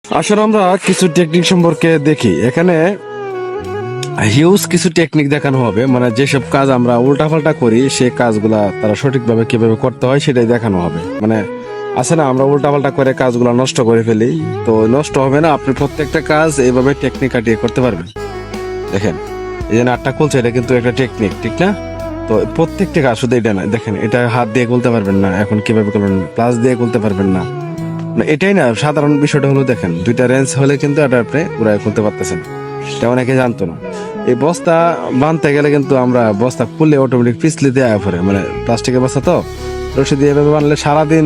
আসলে আমরা কিছু টেকনিক সম্পর্কে দেখি এখানে। হিউজ কিছু টেকনিক দেখানো হবে, মানে যেসব কাজ আমরা উল্টাপাল্টা করি সেই কাজগুলা তারা সঠিকভাবে কিভাবে করতে হয় সেটাই দেখানো হবে। মানে আছে না, আমরা উল্টাপাল্টা করে কাজগুলা নষ্ট করে ফেলি, তো নষ্ট হবে না। আপনি প্রত্যেকটা কাজ এইভাবে টেকনিক কাটিয়ে করতে পারবেন। দেখেন, এই যে নাটটা খুলছে, এটা কিন্তু একটা টেকনিক, ঠিক না? তো প্রত্যেকটা কাজ, শুধু এটা না, দেখেন এটা হাত দিয়ে খুলতে পারবেন না, এখন কিভাবে করবেন, প্লাস দিয়ে খুলতে পারবেন না। মানে এটাই না, সাধারণ বিষয়টা হলো দেখেন, দুইটা রেঞ্জ হলে কিন্তু এটা আপনি পুরাই খুলতে পারতেছেন। এটা অনেকে জানতো না। এই বস্তা বাঁধতে গেলে কিন্তু আমরা বস্তা খুললে অটোমেটিক পিছলে দেওয়া পরে, মানে প্লাস্টিকের বস্তা তো, রশি দিয়ে এভাবে বানলে সারাদিন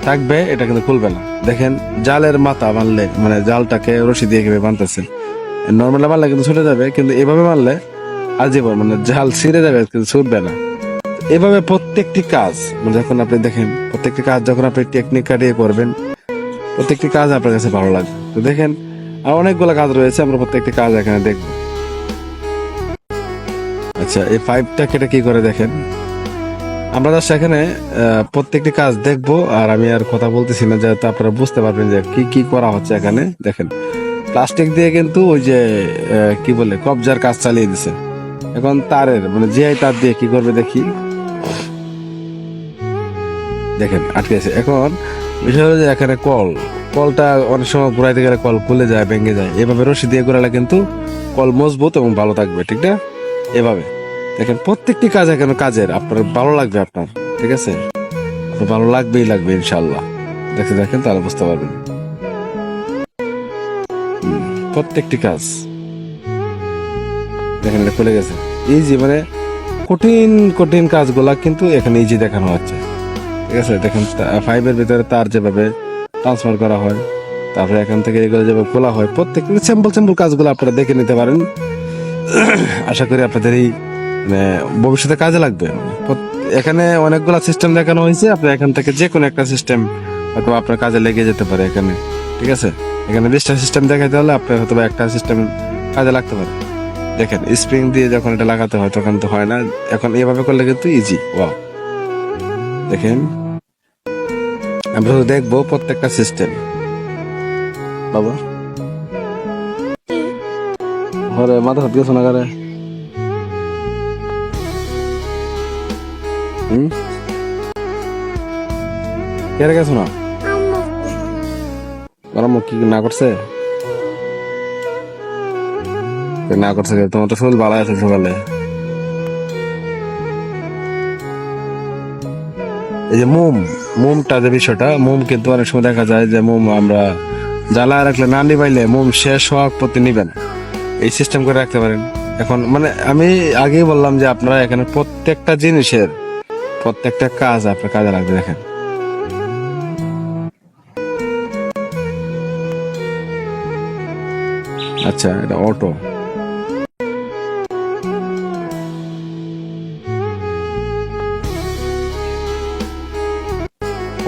থাকবে, এটা কিন্তু খুলবে না। দেখেন জালের মাথা বানলে, মানে জালটাকে রশি দিয়ে কিভাবে বানতেছে, নর্মাল বানলে কিন্তু ছুটে যাবে, কিন্তু এভাবে বানলে আজীবন মানে জাল ছিঁড়ে যাবে, কিন্তু ছুটবে না। এভাবে প্রত্যেকটি কাজ, মানে যখন আপনি দেখেন প্রত্যেকটি কাজ যখন আপনি টেকনিক কাটিয়ে করবেন, প্রত্যেকটি কাজ আপনার কাছে ভালো লাগবে। তো দেখেন, আর অনেকগুলো কাজ রয়েছে, আমরা প্রত্যেকটি কাজ এখানে দেখবো। আচ্ছা, এই পাইপটা কেটে কি করে দেখেন, আমরা জাস্ট এখানে প্রত্যেকটি কাজ দেখবো, আর আমি আর কথা বলতেছি না, যাতে আপনারা বুঝতে পারবেন যে কি কি করা হচ্ছে এখানে। দেখেন, প্লাস্টিক দিয়ে কিন্তু ওই যে কি বলে কবজার কাজ চালিয়ে দিছে। এখন তারের মানে জিআই তার দিয়ে কি করবে দেখি। দেখেন আটকে আছে। এখন বিষয় হলো যে এখানে কলটা অনেক সময় ঘুরাইতে গেলে কল খুলে যায়, ভেঙে যায়। এভাবে রশি দিয়ে ঘোরালে কিন্তু কল মজবুত এবং ভালো থাকবে, ঠিক না? এভাবে দেখেন প্রত্যেকটি কাজ এখানে কাজের, আপনার ভালো লাগবে আপনার, ঠিক আছে? আপনার ভালো লাগবেই লাগবে ইনশাল্লাহ। দেখে দেখেন তাহলে বুঝতে পারবেন। প্রত্যেকটি কাজ দেখেন, এটা খুলে গেছে। ইজি, মানে কঠিন কঠিন কাজগুলা কিন্তু এখানে ইজি দেখানো হচ্ছে, ঠিক আছে? দেখেন ফাইভের ভিতরে তার যেভাবে ট্রান্সফার করা হয়, তারপরে এখান থেকে এগুলো যেভাবে খোলা হয়, প্রত্যেক সিম্পল সিম্পল কাজগুলো আপনারা দেখে নিতে পারেন। আশা করি আপনাদের এই মানে ভবিষ্যতে কাজে লাগবে। এখানে অনেকগুলা সিস্টেম দেখানো হয়েছে, আপনি এখান থেকে যে কোনো একটা সিস্টেম হয়তো আপনার কাজে লেগে যেতে পারে এখানে, ঠিক আছে? এখানে 20টা সিস্টেম দেখাইতে হলে আপনার হয়তো একটা সিস্টেম কাজে লাগতে পারে। দেখেন স্প্রিং দিয়ে যখন এটা লাগাতে হয় তখন তো হয় না, এখন এভাবে করলে কিন্তু ইজি। ওয়াও, দেখেন আমরা শুধু দেখবো প্রত্যেকটা সিস্টেম। বাবা ঘরে মাথা হাত গেছো না করে, হুম, কেড়ে গেছো না? গরম কি না করছে? না করছে তোমার তো শরীর ভালো আছে সকালে। এই যে মোমটা যে বিষয়টা, মোম কিন্তু অনেক সময় দেখা যায় যে মোম আমরা জ্বালায় রাখলে না নিবাইলে মোম শেষ হওয়ার প্রতি নিবেন, এই সিস্টেম করে রাখতে পারেন। এখন মানে আমি আগেই বললাম যে আপনারা এখানে প্রত্যেকটা জিনিসের প্রত্যেকটা কাজ আপনার কাজে লাগবে। দেখেন আচ্ছা, এটা অটো,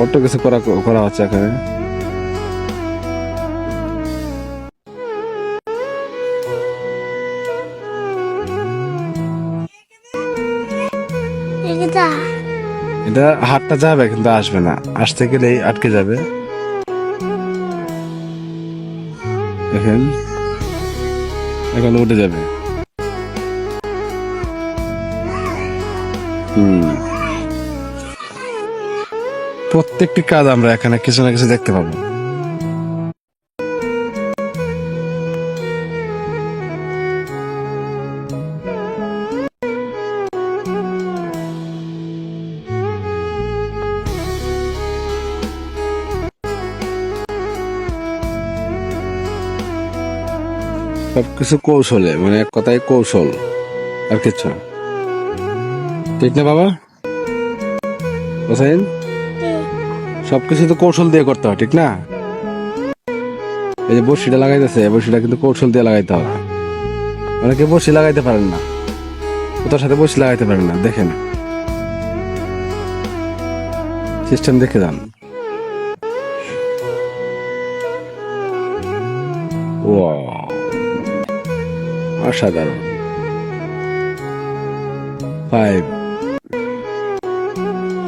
অটো কিছু করা করা হচ্ছে এখানে। এটা হাতটা যাবে কিন্তু আসবে না, আসতে গেলেই আটকে যাবে। দেখেন এখন উঠে যাবে। হুম, প্রত্যেকটি কাজ আমরা এখানে কিছু না কিছু দেখতে পাবো। সবকিছু কৌশলে, মানে এক কথায় কৌশল, আর কিছু না। ঠিক না বাবা হোসেন? সবকিছু তো কৌশল দিয়ে করতে হয়, ঠিক না? এই যে বড়শিটা লাগাইতেছে, বড়শিটা কিন্তু কৌশল দিয়ে লাগাইতে হবে। অনেকে বড়শি লাগাইতে পারেন না, কোথার সাথে বড়শি লাগাইতে পারেন না। দেখেন সিস্টেম দেখে যান। ওয়াও, অসাধারণ। ফাইভ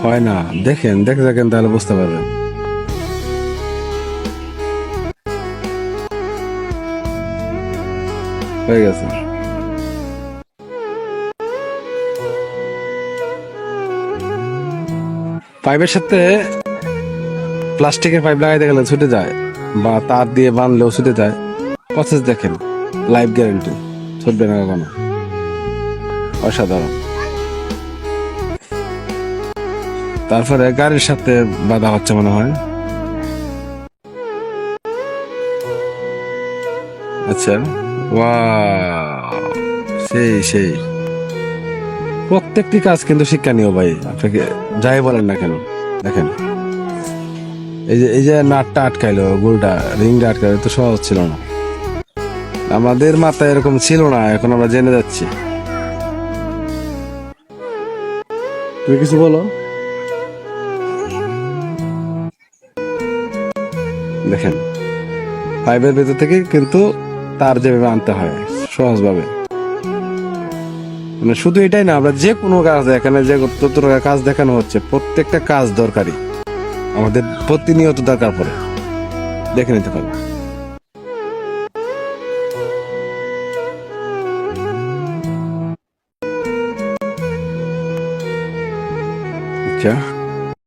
হয় না, দেখেন দেখে দেখেন তাহলে বুঝতে পারবেন। হয়ে গেছে। পাইপের সাথে প্লাস্টিকের পাইপ লাগাইতে গেলে ছুটে যায়, বা তার দিয়ে বানলেও ছুটে যায়। প্রসেস দেখেন, লাইফ গ্যারেন্টি, ছুটবে না কখনো। অসাধারণ। তারপরে গাড়ির সাথে বাধা হচ্ছে মনে হয়। আচ্ছা, ওয়াও, সেই সেই। প্রত্যেকটি কাজ কিন্তু শিক্ষণীয় ভাই, আপনাকে যাই বলেন না কেন। দেখেন, এই যে নাটটা আটকাইলো, গোলটা রিংটা আটকাইলো, তো সহজ ছিল না। আমাদের মাথায় এরকম ছিল না, এখন আমরা জেনে যাচ্ছি। তুমি কিছু বলো। দেখেন, পাইপের ভেতর থেকে কিন্তু তার যেভাবে আনতে হয় সহজভাবে। মানে শুধু এটাই না, আমরা যে কোনো কাজ, এখানে যে যত কাজ দেখানো হচ্ছে প্রত্যেকটা কাজ দরকারি, আমাদের প্রতিনিয়ত দরকার পড়ে, দেখে নিতে পারবো। আচ্ছা।